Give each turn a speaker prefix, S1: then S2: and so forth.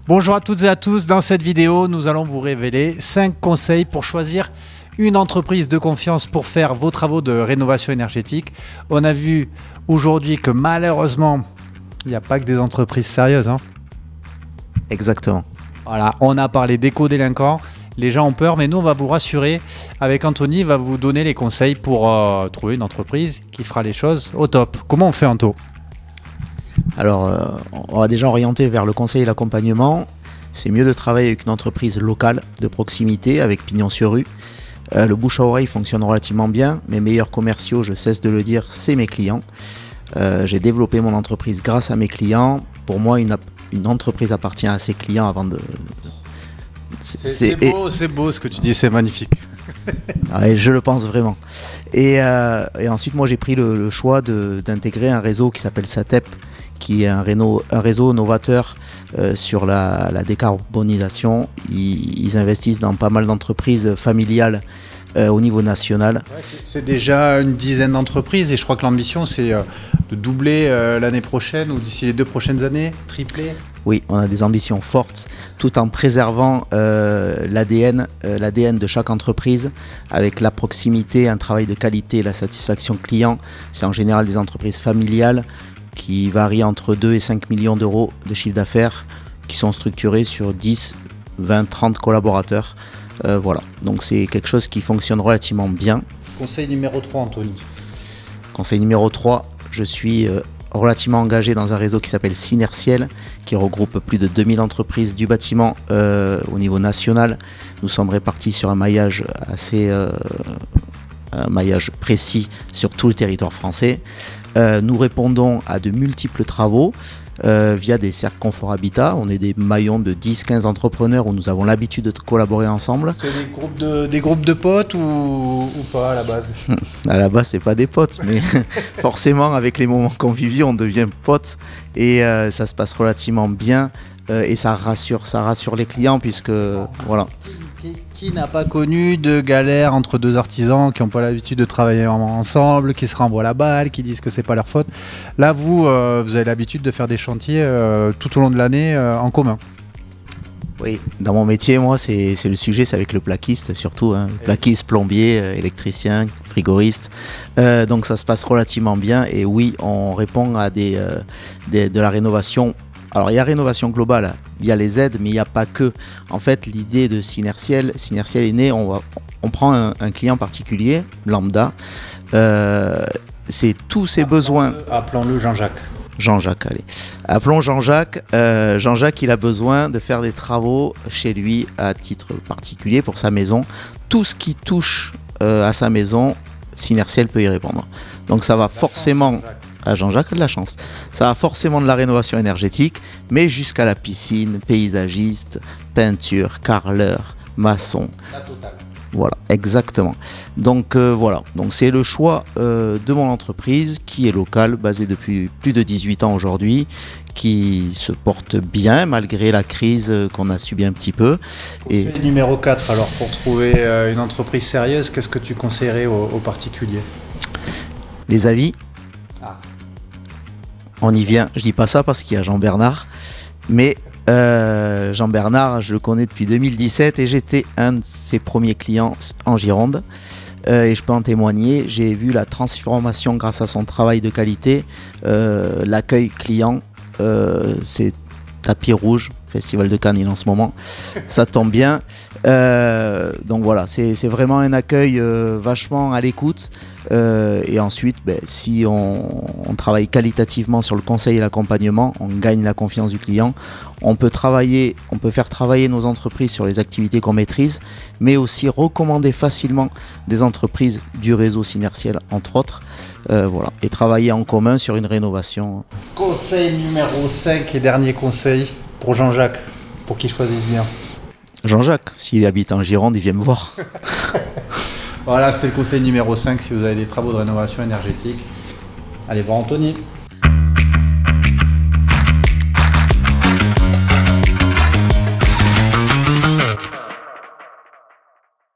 S1: Bonjour à toutes et à tous, dans cette vidéo nous allons vous révéler 5 conseils pour choisir une entreprise de confiance pour faire vos travaux de rénovation énergétique. On a vu aujourd'hui que malheureusement il n'y a pas que des entreprises sérieuses.
S2: Exactement.
S1: Voilà, on a parlé d'éco-délinquants, les gens ont peur, mais nous on va vous rassurer. Avec Anthony, il va vous donner les conseils pour trouver une entreprise qui fera les choses au top. Comment on fait, Anto ?
S2: Alors, on va déjà orienter vers le conseil et l'accompagnement. C'est mieux de travailler avec une entreprise locale, de proximité, avec pignon sur rue. Le bouche à oreille fonctionne relativement bien. Mes meilleurs commerciaux, je cesse de le dire, c'est mes clients. J'ai développé mon entreprise grâce à mes clients. Pour moi, une entreprise appartient à ses clients avant de...
S1: C'est beau ce que tu dis, c'est magnifique.
S2: Ouais, je le pense vraiment. Et ensuite, moi, j'ai pris le choix d'intégrer un réseau qui s'appelle SATEP, qui est un réseau novateur sur la décarbonisation. Ils investissent dans pas mal d'entreprises familiales au niveau national.
S1: Ouais, c'est déjà une dizaine d'entreprises et je crois que l'ambition c'est de doubler l'année prochaine ou d'ici les 2 prochaines années, tripler.
S2: Oui, on a des ambitions fortes tout en préservant l'ADN de chaque entreprise avec la proximité, un travail de qualité, la satisfaction client. C'est en général des entreprises familiales qui varient entre 2 et 5 millions d'euros de chiffre d'affaires, qui sont structurées sur 10, 20, 30 collaborateurs. Voilà, donc c'est quelque chose qui fonctionne relativement bien.
S1: Conseil numéro 3, Anthony.
S2: Conseil numéro 3, je suis relativement engagé dans un réseau qui s'appelle Synertiel, qui regroupe plus de 2000 entreprises du bâtiment au niveau national. Nous sommes répartis sur un maillage un maillage précis sur tout le territoire français. Nous répondons à de multiples travaux via des cercles confort habitat. On est des maillons de 10-15 entrepreneurs où nous avons l'habitude de collaborer ensemble.
S1: C'est des groupes de potes ou pas à la base ?
S2: À la base, c'est pas des potes, mais forcément, avec les moments conviviaux, on devient potes et ça se passe relativement bien et ça rassure les clients puisque voilà.
S1: Qui n'a pas connu de galère entre deux artisans qui n'ont pas l'habitude de travailler ensemble, qui se renvoient la balle, qui disent que c'est pas leur faute. Là, vous avez l'habitude de faire des chantiers tout au long de l'année en commun.
S2: Oui, dans mon métier, moi, c'est le sujet, c'est avec le plaquiste surtout, plaquiste, plombier, électricien, frigoriste. Donc ça se passe relativement bien et oui, on répond à de la rénovation. Alors il y a rénovation globale via les aides, mais il n'y a pas que. En fait, l'idée de Synertiel est née, on prend un client particulier, lambda, c'est tous ses besoins.
S1: Appelons-le Jean-Jacques.
S2: Jean-Jacques, allez. Appelons Jean-Jacques. Jean-Jacques, il a besoin de faire des travaux chez lui à titre particulier pour sa maison. Tout ce qui touche à sa maison, Synertiel peut y répondre. Donc ça va forcément... Jean-Jacques a de la chance. Ça a forcément de la rénovation énergétique, mais jusqu'à la piscine, paysagiste, peinture, carreleur, maçon.
S1: La totale.
S2: Voilà, exactement. Donc voilà, donc c'est le choix de mon entreprise qui est locale, basée depuis plus de 18 ans aujourd'hui, qui se porte bien malgré la crise qu'on a subie un petit peu.
S1: Et numéro 4, alors pour trouver une entreprise sérieuse, qu'est-ce que tu conseillerais aux particuliers ?
S2: Les avis. On y vient, je dis pas ça parce qu'il y a Jean-Bernard, mais Jean-Bernard, je le connais depuis 2017 et j'étais un de ses premiers clients en Gironde. Et je peux en témoigner, j'ai vu la transformation grâce à son travail de qualité, l'accueil client, c'est tapis rouge, Festival de Cannes en ce moment, ça tombe bien. Donc voilà, c'est vraiment un accueil vachement à l'écoute. Et ensuite, si on travaille qualitativement sur le conseil et l'accompagnement, on gagne la confiance du client. On peut faire travailler nos entreprises sur les activités qu'on maîtrise, mais aussi recommander facilement des entreprises du réseau Synertiel, entre autres. Voilà, et travailler en commun sur une rénovation.
S1: Conseil numéro 5 et dernier conseil pour Jean-Jacques, pour qu'il choisisse bien.
S2: Jean-Jacques, s'il habite en Gironde, il vient me voir.
S1: Voilà, c'était le conseil numéro 5 si vous avez des travaux de rénovation énergétique. Allez voir Anthony.